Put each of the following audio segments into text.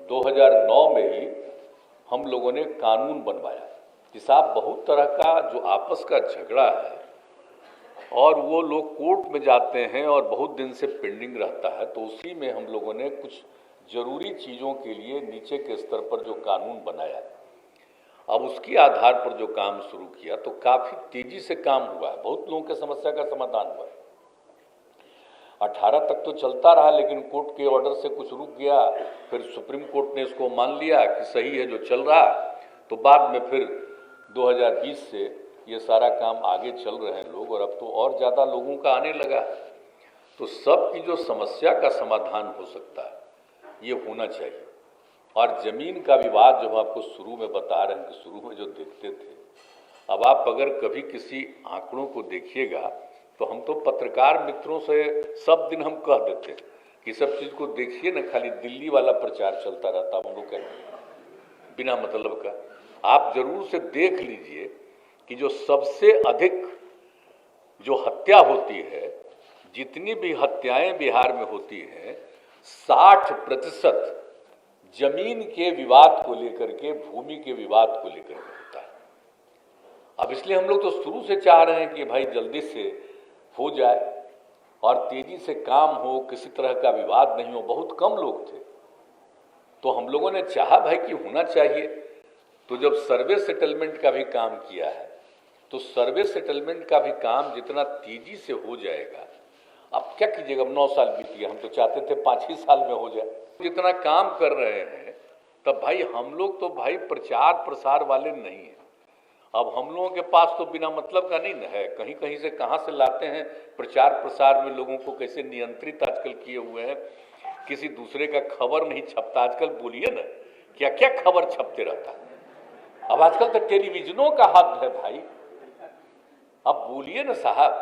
2009 में ही हम लोगों ने कानून बनवाया कि साहब बहुत तरह का जो आपस का झगड़ा है और वो लोग कोर्ट में जाते हैं और बहुत दिन से पेंडिंग रहता है, तो उसी में हम लोगों ने कुछ जरूरी चीज़ों के लिए नीचे के स्तर पर जो कानून बनाया, अब उसके आधार पर जो काम शुरू किया तो काफ़ी तेज़ी से काम हुआ है, बहुत लोगों के समस्या का समाधान हुआ है। 18 तक तो चलता रहा, लेकिन कोर्ट के ऑर्डर से कुछ रुक गया, फिर सुप्रीम कोर्ट ने इसको मान लिया कि सही है जो चल रहा, तो बाद में फिर 2020 से ये सारा काम आगे चल रहे हैं लोग, और अब तो और ज़्यादा लोगों का आने लगा। तो सबकी जो समस्या का समाधान हो सकता है ये होना चाहिए। और ज़मीन का विवाद जो हम आपको शुरू में बता रहे हैं कि शुरू में जो देखते थे, अब आप अगर कभी किसी आंकड़ों को देखिएगा तो हम तो पत्रकार मित्रों से सब दिन हम कह देते हैं कि सब चीज़ को देखिए ना, खाली दिल्ली वाला प्रचार चलता रहता, हम लोग कहते बिना मतलब का। आप जरूर से देख लीजिए कि जो सबसे अधिक जो हत्या होती है, जितनी भी हत्याएं बिहार में होती हैं, 60% जमीन के विवाद को लेकर के, भूमि के विवाद को लेकर के होता है। अब इसलिए हम लोग तो शुरू से चाह रहे हैं कि भाई जल्दी से हो जाए और तेजी से काम हो, किसी तरह का विवाद नहीं हो। बहुत कम लोग थे तो हम लोगों ने चाहा भाई कि होना चाहिए। तो जब सर्वे सेटलमेंट का भी काम किया है, तो सर्वे सेटलमेंट का भी काम जितना तेजी से हो जाएगा, अब क्या कीजिएगा, अब 9 साल बीत गया, हम तो चाहते थे 5 ही साल में हो जाए। जितना काम कर रहे हैं तब भाई हम लोग तो भाई प्रचार प्रसार वाले नहीं हैं। अब हम लोगों के पास तो बिना मतलब का नहीं है, कहीं कहीं से कहाँ से लाते हैं प्रचार प्रसार में, लोगों को कैसे नियंत्रित आजकल किए हुए हैं, किसी दूसरे का खबर नहीं छपता। आजकल बोलिए ना क्या क्या खबर छपते रहता है। अब आजकल तो टेलीविजनों का हद है भाई, अब बोलिए ना साहब,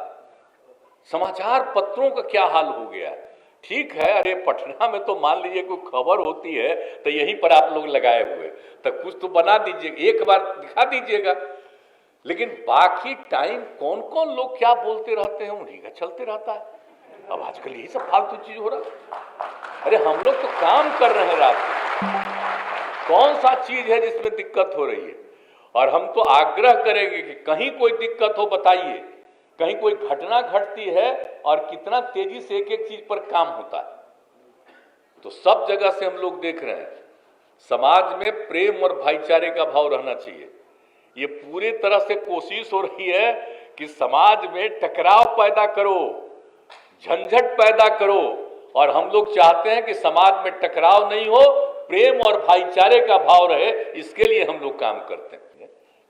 समाचार पत्रों का क्या हाल हो गया। ठीक है, अरे पटना में तो मान लीजिए कोई खबर होती है तो यहीं पर आप लोग लगाए हुए, तो कुछ तो बना दीजिए, एक बार दिखा दीजिएगा, लेकिन बाकी टाइम कौन कौन लोग क्या बोलते रहते हैं उन्हीं का चलते रहता है। अब आजकल यही सब फालतू चीज हो रहा है। अरे हम लोग तो काम कर रहे हैं रात में, कौन सा चीज है जिसमें दिक्कत हो रही है। और हम तो आग्रह करेंगे कि कहीं कोई दिक्कत हो बताइए, कहीं कोई घटना घटती है और कितना तेजी से एक एक चीज पर काम होता है। तो सब जगह से हम लोग देख रहे हैं समाज में प्रेम और भाईचारे का भाव रहना चाहिए। ये पूरी तरह से कोशिश हो रही है कि समाज में टकराव पैदा करो, झंझट पैदा करो, और हम लोग चाहते हैं कि समाज में टकराव नहीं हो, प्रेम और भाईचारे का भाव रहे। इसके लिए हम लोग काम करते हैं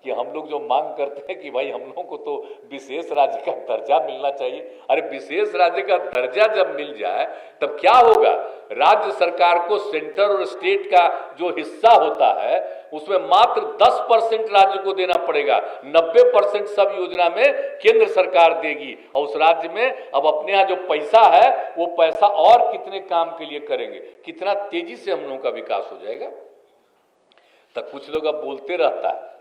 कि हम लोग जो मांग करते हैं कि भाई हम लोगों को तो विशेष राज्य का दर्जा मिलना चाहिए। अरे विशेष राज्य का दर्जा जब मिल जाए तब क्या होगा, राज्य सरकार को सेंटर और स्टेट का जो हिस्सा होता है उसमें मात्र 10% राज्य को देना पड़ेगा, 90% सब योजना में केंद्र सरकार देगी। और उस राज्य में अब अपने यहाँ जो पैसा है वो पैसा और कितने काम के लिए करेंगे, कितना तेजी से हम लोगों का विकास हो जाएगा। तब कुछ लोग अब बोलते रहता है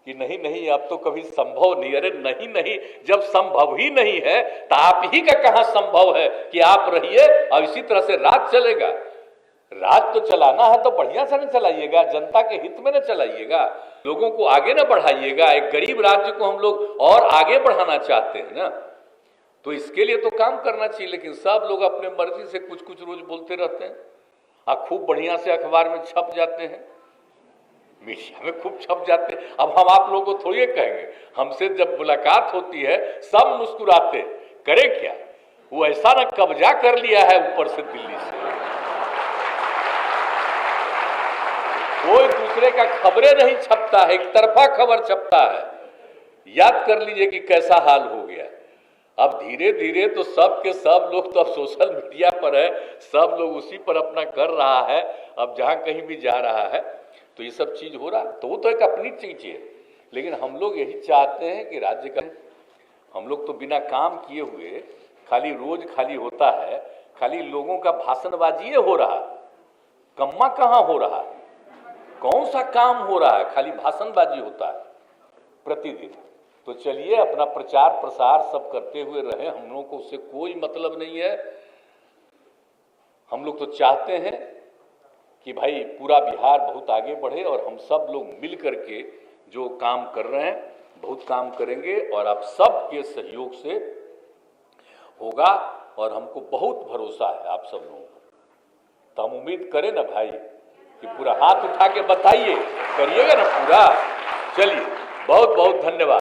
कि नहीं नहीं अब तो कभी संभव नहीं। अरे नहीं नहीं, जब संभव ही नहीं है तो आप ही का कहां संभव है कि आप रहिए और इसी तरह से राज चलेगा। राज तो चलाना है तो बढ़िया से न चलाइएगा, जनता के हित में न चलाइएगा, लोगों को आगे न बढ़ाइएगा। एक गरीब राज्य को हम लोग और आगे बढ़ाना चाहते हैं ना, तो इसके लिए तो काम करना चाहिए। लेकिन सब लोग अपने मर्जी से कुछ कुछ रोज बोलते रहते हैं और खूब बढ़िया से अखबार में छप जाते हैं, मीडिया में खूब छप जाते हैं। अब हम आप लोगों को थोड़ी कहेंगे, हमसे जब मुलाकात होती है सब मुस्कुराते, करे क्या, वो ऐसा ना कब्जा कर लिया है ऊपर से दिल्ली से, कोई दूसरे का खबरें नहीं छपता है, एक तरफा खबर छपता है। याद कर लीजिए कि कैसा हाल हो गया। अब धीरे धीरे तो सब के सब लोग तो अब सोशल मीडिया पर है, सब लोग उसी पर अपना कर रहा है। अब जहां कहीं भी जा रहा है तो ये सब चीज हो रहा है, तो वो तो एक अपनी चीज है। लेकिन हम लोग यही चाहते हैं कि राज्य का, हम लोग तो बिना काम किए हुए खाली रोज खाली होता है, खाली लोगों का भाषणबाजी हो रहा, कम्मा कहाँ हो रहा, कौन सा काम हो रहा है, खाली भाषणबाजी होता है प्रतिदिन। तो चलिए अपना प्रचार प्रसार सब करते हुए रहे, हम लोगों को उससे कोई मतलब नहीं है। हम लोग तो चाहते हैं कि भाई पूरा बिहार बहुत आगे बढ़े और हम सब लोग मिल करके जो काम कर रहे हैं बहुत काम करेंगे और आप सब के सहयोग से होगा और हमको बहुत भरोसा है आप सब लोगों पर। तो हम उम्मीद करें ना भाई कि पूरा हाथ उठा के बताइए, करिएगा ना पूरा। चलिए, बहुत बहुत धन्यवाद।